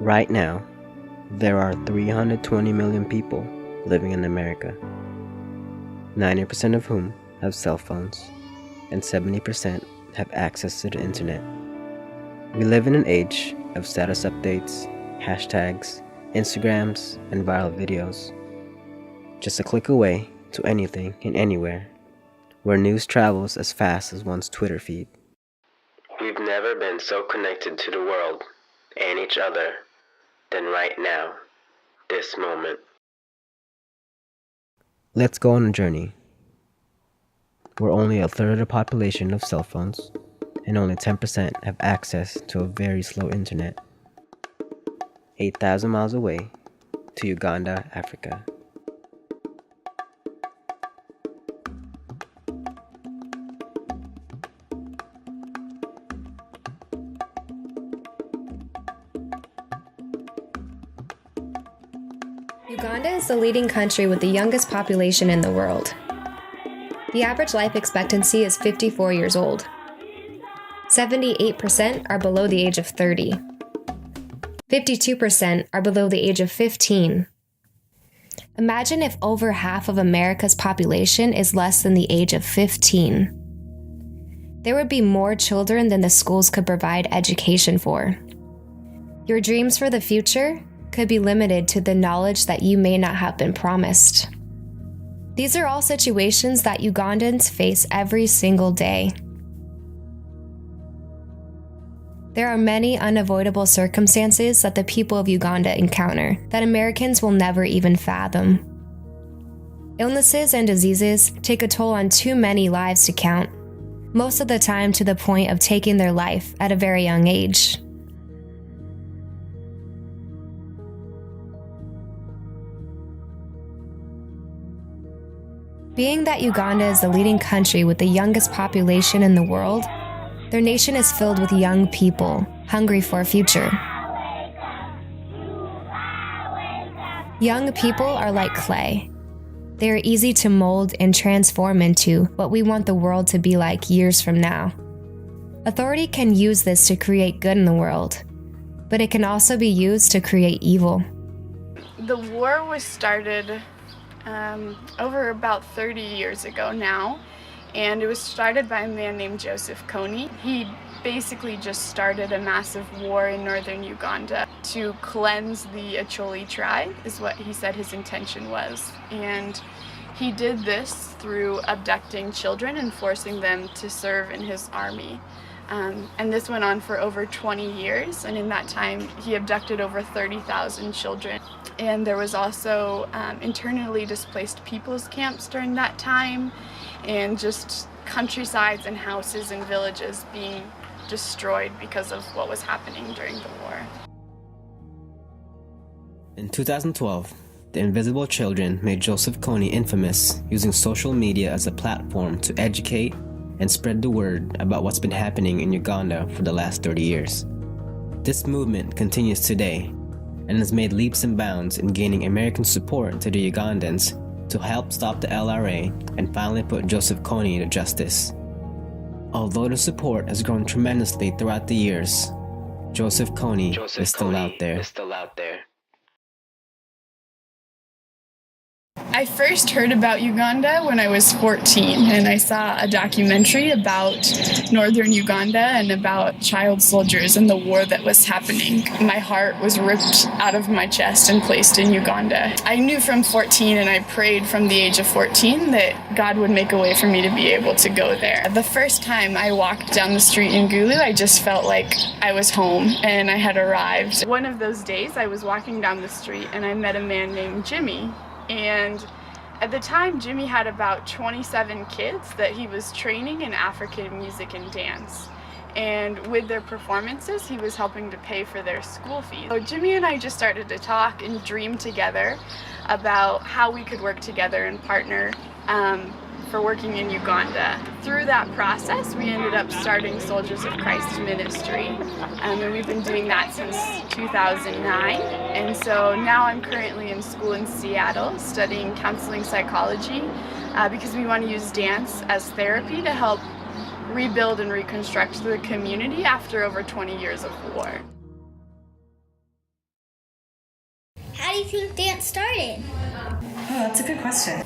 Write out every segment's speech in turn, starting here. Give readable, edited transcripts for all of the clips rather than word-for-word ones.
Right now, there are 320 million people living in America, 90% of whom have cell phones, and 70% have access to the internet. We live in an age of status updates, hashtags, Instagrams, and viral videos. Just a click away to anything and anywhere, where news travels as fast as one's Twitter feed. We've never been so connected to the world and each other than right now, this moment. Let's go on a journey. We're only a third of the population of cell phones, and only 10% have access to a very slow internet. 8,000 miles away to Uganda, Africa. Uganda is the leading country with the youngest population in the world. The average life expectancy is 54 years old. 78% are below the age of 30. 52% are below the age of 15. Imagine if over half of America's population is less than the age of 15. There would be more children than the schools could provide education for. Your dreams for the future could be limited to the knowledge that you may not have been promised. These are all situations that Ugandans face every single day. There are many unavoidable circumstances that the people of Uganda encounter that Americans will never even fathom. Illnesses and diseases take a toll on too many lives to count, most of the time to the point of taking their life at a very young age. Being that Uganda is the leading country with the youngest population in the world, their nation is filled with young people hungry for a future. Young people are like clay. They are easy to mold and transform into what we want the world to be like years from now. Authority can use this to create good in the world, but it can also be used to create evil. The war was started over about 30 years ago now, and it was started by a man named Joseph Kony. He basically just started a massive war in northern Uganda to cleanse the Acholi tribe, is what he said his intention was. And he did this through abducting children and forcing them to serve in his army. And this went on for over 20 years, and in that time he abducted over 30,000 children. And there was also internally displaced people's camps during that time, and just countrysides and houses and villages being destroyed because of what was happening during the war. In 2012, the Invisible Children made Joseph Kony infamous, using social media as a platform to educate and spread the word about what's been happening in Uganda for the last 30 years. This movement continues today and has made leaps and bounds in gaining American support to the Ugandans to help stop the LRA and finally put Joseph Kony to justice. Although the support has grown tremendously throughout the years, Joseph Kony is still out there. I first heard about Uganda when I was 14, and I saw a documentary about northern Uganda and about child soldiers and the war that was happening. My heart was ripped out of my chest and placed in Uganda. I knew from 14, and I prayed from the age of 14 that God would make a way for me to be able to go there. The first time I walked down the street in Gulu, I just felt like I was home and I had arrived. One of those days I was walking down the street and I met a man named Jimmy. And at the time, Jimmy had about 27 kids that he was training in African music and dance. And with their performances, he was helping to pay for their school fees. So Jimmy and I just started to talk and dream together about how we could work together and partner for working in Uganda. Through that process, we ended up starting Soldiers of Christ Ministry, and we've been doing that since 2009. And so now I'm currently in school in Seattle studying counseling psychology because we want to use dance as therapy to help rebuild and reconstruct the community after over 20 years of war. do you think dance started? Oh, that's a good question.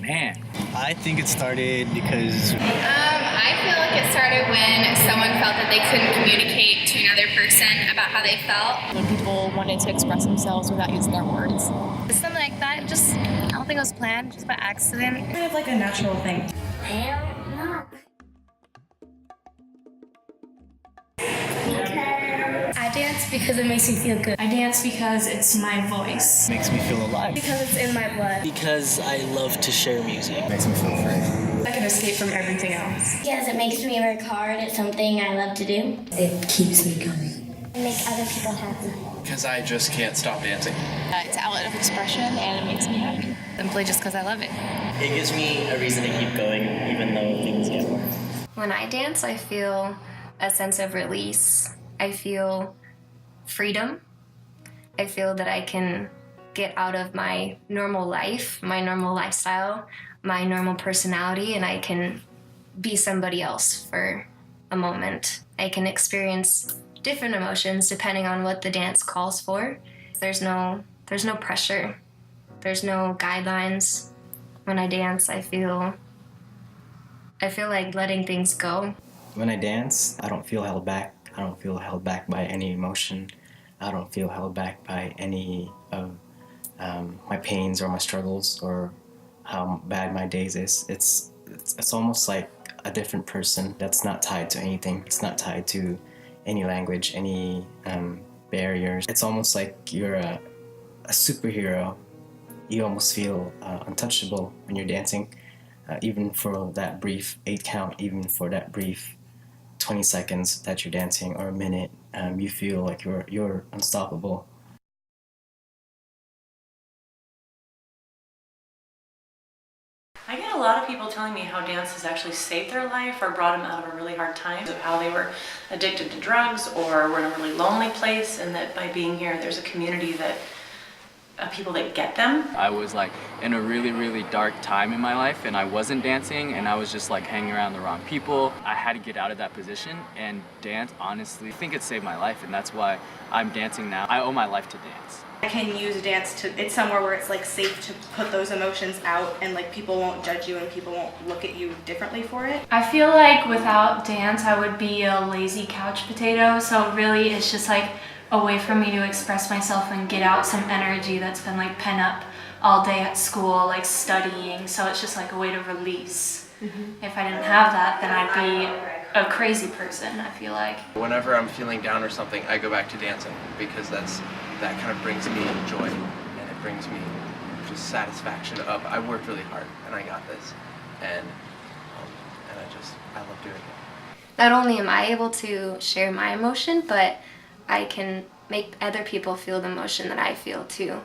Man, I think it started because... I feel like it started when someone felt that they couldn't communicate to another person about how they felt. When people wanted to express themselves without using their words. Something like that. I don't think it was planned, just by accident. Kind of like a natural thing. I don't know. I dance because it makes me feel good. I dance because it's my voice. Makes me feel alive. Because it's in my blood. Because I love to share music. Makes me feel free. Like an escape from everything else. Because it makes me work hard at something I love to do. It keeps me going. Make other people happy. Because I just can't stop dancing. It's an outlet of expression and it makes me happy. Simply just because I love it. It gives me a reason to keep going even though things get worse. When I dance, I feel a sense of release. I feel freedom. I feel that I can get out of my normal life, my normal lifestyle, my normal personality, and I can be somebody else for a moment. I can experience different emotions depending on what the dance calls for. There's no pressure. There's no guidelines. When I dance, I feel like letting things go. When I dance, I don't feel held back. I don't feel held back by any emotion. I don't feel held back by any of my pains or my struggles or how bad my days is. It's almost like a different person that's not tied to anything. It's not tied to any language, any barriers. It's almost like you're a superhero. You almost feel untouchable when you're dancing, even for that brief 8 count, even for that brief 20 seconds that you're dancing or a minute, you feel like you're unstoppable. I get a lot of people telling me how dance has actually saved their life or brought them out of a really hard time, of how they were addicted to drugs or were in a really lonely place, and that by being here there's a community that of people that get them. I was like in a really, really dark time in my life and I wasn't dancing and I was just like hanging around the wrong people. I had to get out of that position, and dance, honestly, I think it saved my life, and that's why I'm dancing now. I owe my life to dance. I can use dance it's somewhere where it's like safe to put those emotions out, and like people won't judge you and people won't look at you differently for it. I feel like without dance, I would be a lazy couch potato. So really, it's just like a way for me to express myself and get out some energy that's been like pent up all day at school, like studying. So it's just like a way to release. If I didn't have that, then I'd be a crazy person, I feel like. Whenever I'm feeling down or something, I go back to dancing because that kind of brings me joy and it brings me just satisfaction of I worked really hard and I got this, and I love doing it. Not only am I able to share my emotion, but I can make other people feel the emotion that I feel too.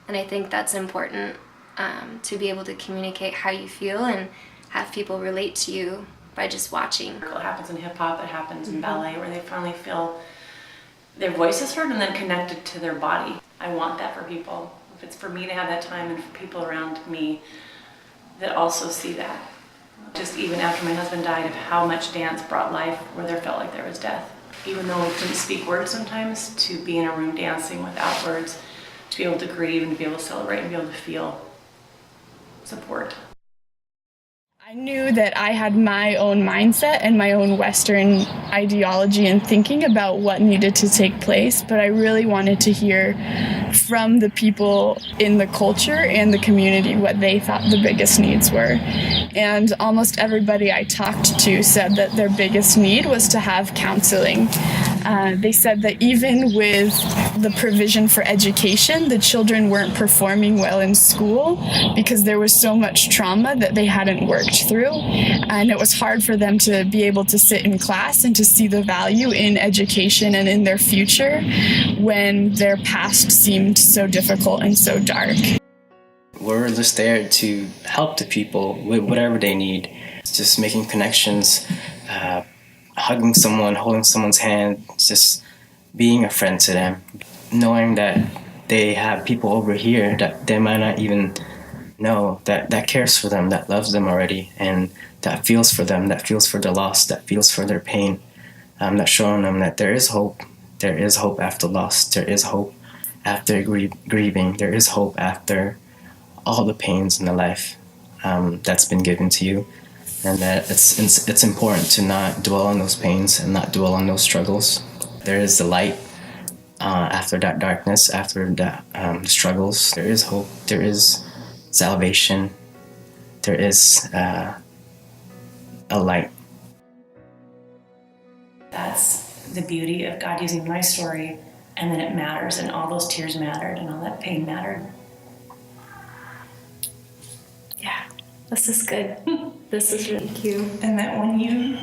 And I think that's important, to be able to communicate how you feel and have people relate to you by just watching. It happens in hip-hop, it happens in ballet, where they finally feel their voices heard and then connected to their body. I want that for people. If it's for me to have that time and for people around me that also see that. Just even after my husband died, of how much dance brought life where there felt like there was death. Even though we couldn't speak words sometimes, to be in a room dancing without words, to be able to grieve and to be able to celebrate and be able to feel support. I knew that I had my own mindset and my own Western ideology and thinking about what needed to take place, but I really wanted to hear from the people in the culture and the community what they thought the biggest needs were. And almost everybody I talked to said that their biggest need was to have counseling. They said that even with the provision for education, the children weren't performing well in school because there was so much trauma that they hadn't worked through, and it was hard for them to be able to sit in class and to see the value in education and in their future when their past seemed so difficult and so dark. We're just there to help the people with whatever they need. It's just making connections, hugging someone, holding someone's hand, just being a friend to them, knowing that they have people over here that they might not even know that cares for them, that loves them already, and that feels for them, that feels for the loss, that feels for their pain, that's showing them that there is hope after loss, there is hope after grieving, there is hope after all the pains in the life that's been given to you, and that it's important to not dwell on those pains and not dwell on those struggles. There is the light after that darkness, after that struggles. There is hope. There is salvation. There is a light. That's the beauty of God using my story, and then it matters, and all those tears mattered, and all that pain mattered. Yeah, this is good. This is really cute. And that when you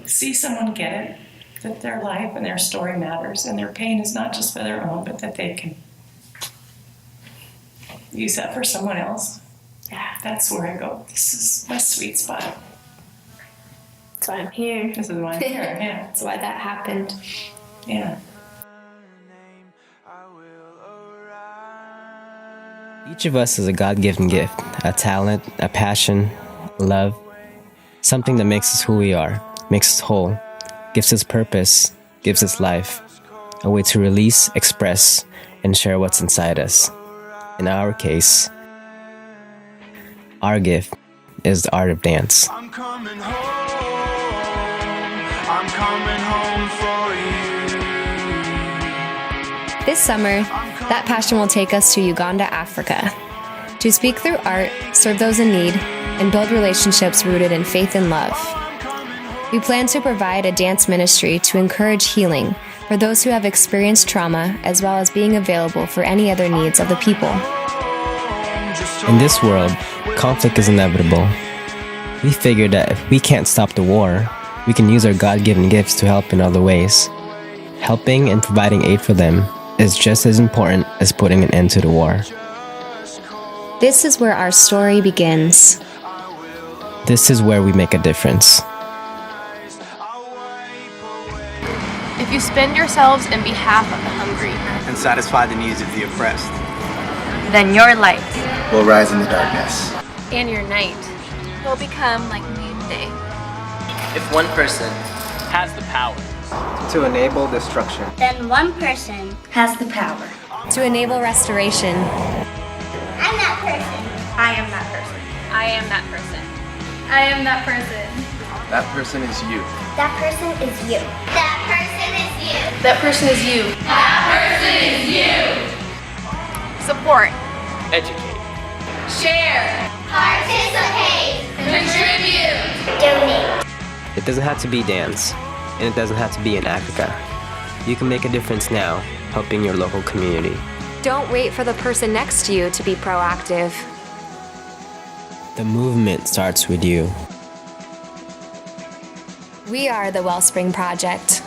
see someone get it, that their life and their story matters, and their pain is not just for their own, but that they can use that for someone else. Yeah, that's where I go, this is my sweet spot. That's why I'm here. This is why I'm here, yeah. That's why that happened. Yeah. Each of us is a God-given gift, a talent, a passion, love, something that makes us who we are, makes us whole, gives us purpose, gives us life, a way to release, express, and share what's inside us. In our case, our gift is the art of dance. I'm coming home for you. This summer, that passion will take us to Uganda, Africa, to speak through art, serve those in need, and build relationships rooted in faith and love. We plan to provide a dance ministry to encourage healing for those who have experienced trauma, as well as being available for any other needs of the people. In this world, conflict is inevitable. We figured that if we can't stop the war, we can use our God-given gifts to help in other ways. Helping and providing aid for them is just as important as putting an end to the war. This is where our story begins. This is where we make a difference. If you spend yourselves in behalf of the hungry and satisfy the needs of the oppressed, then your light will rise in the darkness, and your night will become like noonday. If one person has the power to enable destruction, then one person has the power to enable restoration. I'm that person. I am that person. I am that person. I am that person. that person is you. That person is you. That person is you. That person is you. That person is you. Support. Educate. Share. Participate. Contribute. Donate. It doesn't have to be dance, and it doesn't have to be in Africa. You can make a difference now, helping your local community. Don't wait for the person next to you to be proactive. The movement starts with you. We are the Wellspring Project.